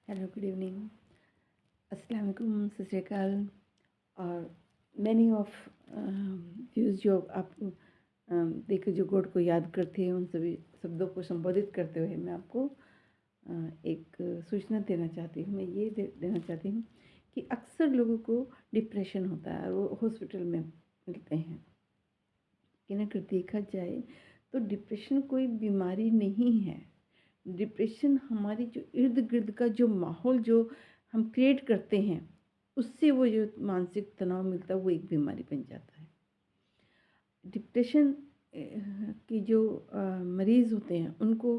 Hello, good evening, अस्सलाम वालेकुम, सत श्री अकाल। और मैनी ऑफ व्यूज़ जो आप देखो जो गॉड को याद करते हैं, उन सभी शब्दों को संबोधित करते हुए मैं आपको एक सूचना देना चाहती हूँ। मैं ये देना चाहती हूँ कि अक्सर लोगों को डिप्रेशन होता है और वो हॉस्पिटल में मिलते हैं। लेकिन अगर देखा जाए तो डिप्रेशन कोई बीमारी नहीं है। डिप्रेशन हमारी जो इर्द गिर्द का जो माहौल जो हम क्रिएट करते हैं, उससे वो जो मानसिक तनाव मिलता है वो एक बीमारी बन जाता है। डिप्रेशन की जो मरीज़ होते हैं उनको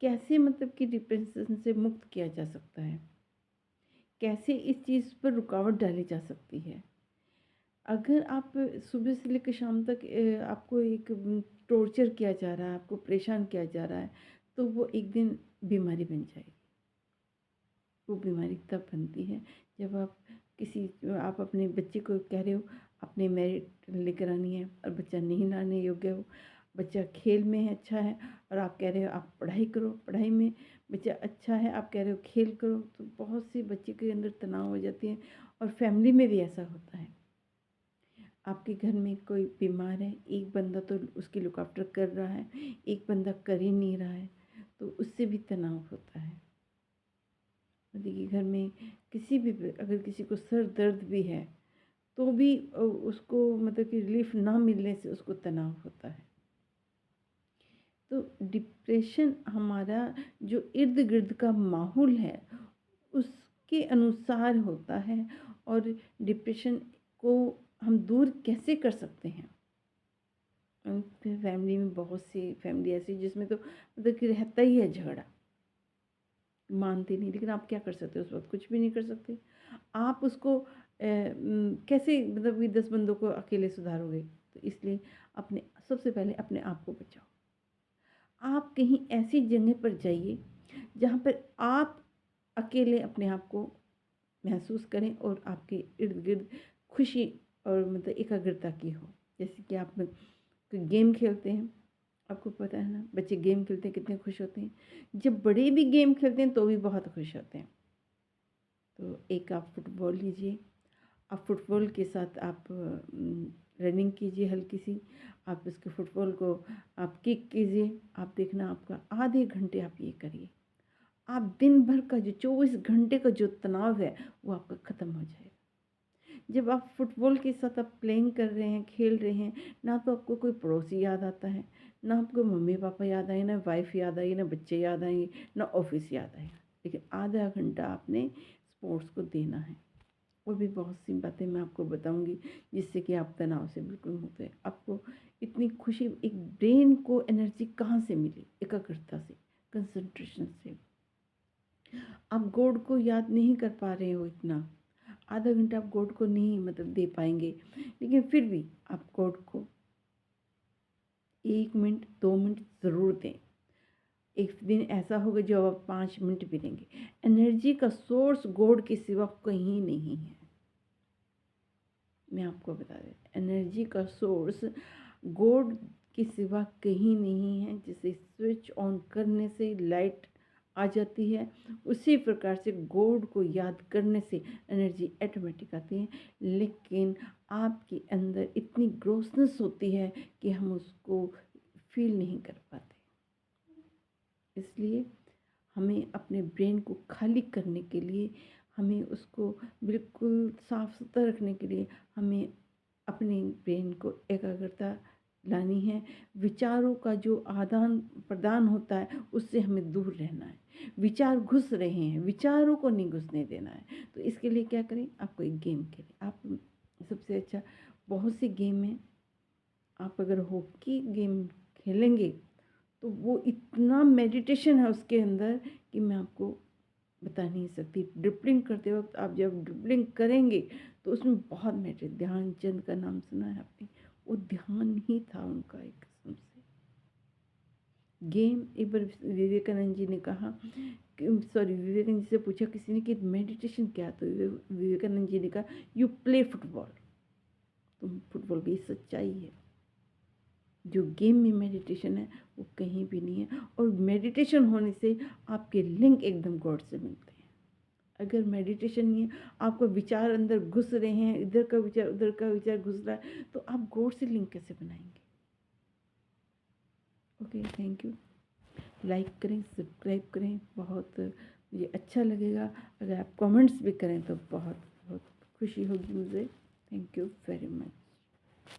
कैसे मतलब कि डिप्रेशन से मुक्त किया जा सकता है, कैसे इस चीज़ पर रुकावट डाली जा सकती है। अगर आप सुबह से लेकर शाम तक आपको एक टॉर्चर किया जा रहा है, आपको परेशान किया जा रहा है, तो वो एक दिन बीमारी बन जाएगी। वो बीमारी तब बनती है जब आप अपने बच्चे को कह रहे हो अपने मेरिट लेकर आनी है और बच्चा नहीं लाने योग्य हो। बच्चा खेल में है अच्छा है और आप कह रहे हो आप पढ़ाई करो, पढ़ाई में बच्चा अच्छा है, आप कह रहे हो खेल करो। तो बहुत सी बच्चे के अंदर तनाव हो जाती है और फैमिली में भी ऐसा होता है। आपके घर में कोई बीमार है, एक बंदा तो उसकी लुक आफ्टर कर रहा है, एक बंदा कर ही नहीं रहा है, तो उससे भी तनाव होता है। देखिए घर में किसी भी अगर किसी को सर दर्द भी है तो भी उसको मतलब कि रिलीफ ना मिलने से उसको तनाव होता है। तो डिप्रेशन हमारा जो इर्द गिर्द का माहौल है उसके अनुसार होता है। और डिप्रेशन को हम दूर कैसे कर सकते हैं? फिर फैमिली में बहुत सी फैमिली ऐसी जिसमें तो मतलब कि रहता ही है झगड़ा, मानते नहीं, लेकिन आप क्या कर सकते हो? उस वक्त कुछ भी नहीं कर सकते। आप उसको कैसे मतलब कि 10 बंदों को अकेले सुधारोगे? तो इसलिए अपने सबसे पहले अपने आप को बचाओ। आप कहीं ऐसी जगह पर जाइए जहाँ पर आप अकेले अपने आप को महसूस करें और आपके इर्द गिर्द खुशी और मतलब एकाग्रता की हो। जैसे कि आप कोई गेम खेलते हैं, आपको पता है ना बच्चे गेम खेलते हैं कितने खुश होते हैं। जब बड़े भी गेम खेलते हैं तो भी बहुत खुश होते हैं। तो एक आप फुटबॉल लीजिए, आप फुटबॉल के साथ आप रनिंग कीजिए हल्की सी, आप उसके फुटबॉल को आप किक कीजिए। आप देखना आपका आधे घंटे आप ये करिए, आप दिन भर का जो 24 घंटे का जो तनाव है वो आपका ख़त्म हो जाएगा। जब आप फुटबॉल के साथ आप प्लेइंग कर रहे हैं, खेल रहे हैं, ना तो आपको कोई पड़ोसी याद आता है, ना आपको मम्मी पापा याद आए, ना वाइफ याद आई, ना बच्चे याद आएंगे, ना ऑफिस याद आएगा। लेकिन आधा घंटा आपने स्पोर्ट्स को देना है। और भी बहुत सी बातें मैं आपको बताऊंगी जिससे कि आप तनाव से बिल्कुल मुक्त हैं। आपको इतनी खुशी, एक ब्रेन को एनर्जी कहाँ से मिली? एकाग्रता से, कंसंट्रेशन से। आप गॉड को याद नहीं कर पा रहे हो इतना, आधा घंटा आप गॉड को नहीं मतलब दे पाएंगे, लेकिन फिर भी आप गॉड को 1 मिनट 2 मिनट ज़रूर दें। एक दिन ऐसा होगा जब आप 5 मिनट भी देंगे। एनर्जी का सोर्स गॉड के सिवा कहीं नहीं है। मैं आपको बता दें, एनर्जी का सोर्स गॉड के सिवा कहीं नहीं है। जिसे स्विच ऑन करने से लाइट आ जाती है, उसी प्रकार से गॉड को याद करने से एनर्जी ऑटोमेटिक आती है। लेकिन आपके अंदर इतनी ग्रोसनेस होती है कि हम उसको फील नहीं कर पाते। इसलिए हमें अपने ब्रेन को खाली करने के लिए, हमें उसको बिल्कुल साफ़ सुथरा रखने के लिए हमें अपने ब्रेन को एकाग्रता लानी है। विचारों का जो आदान प्रदान होता है उससे हमें दूर रहना है। विचार घुस रहे हैं, विचारों को नहीं घुसने देना है। तो इसके लिए क्या करें? आप कोई गेम खेलें। आप सबसे अच्छा, बहुत सी गेम है, आप अगर हॉकी गेम खेलेंगे तो वो इतना मेडिटेशन है उसके अंदर कि मैं आपको बता नहीं सकती। ड्रिबलिंग करते वक्त आप जब ड्रिबलिंग करेंगे तो उसमें बहुत ध्यानचंद का नाम सुना है आपने? वो ध्यान ही था उनका एक किस्म से। गेम एक बार विवेकानंद जी ने कहा विवेकानंद जी से पूछा किसी ने कि मेडिटेशन क्या? तो विवेकानंद जी ने कहा यू प्ले फुटबॉल। तुम फुटबॉल की सच्चाई है। जो गेम में मेडिटेशन है वो कहीं भी नहीं है। और मेडिटेशन होने से आपके लिंक एकदम गॉड से मिलते हैं। अगर मेडिटेशन नहीं है, आपका विचार अंदर घुस रहे हैं, इधर का विचार उधर का विचार घुस रहा है, तो आप गॉड से लिंक कैसे बनाएंगे? Okay, thank you. लाइक करें, सब्सक्राइब करें, बहुत मुझे अच्छा लगेगा। अगर आप कमेंट्स भी करें तो बहुत बहुत खुशी होगी मुझे। Thank you very much.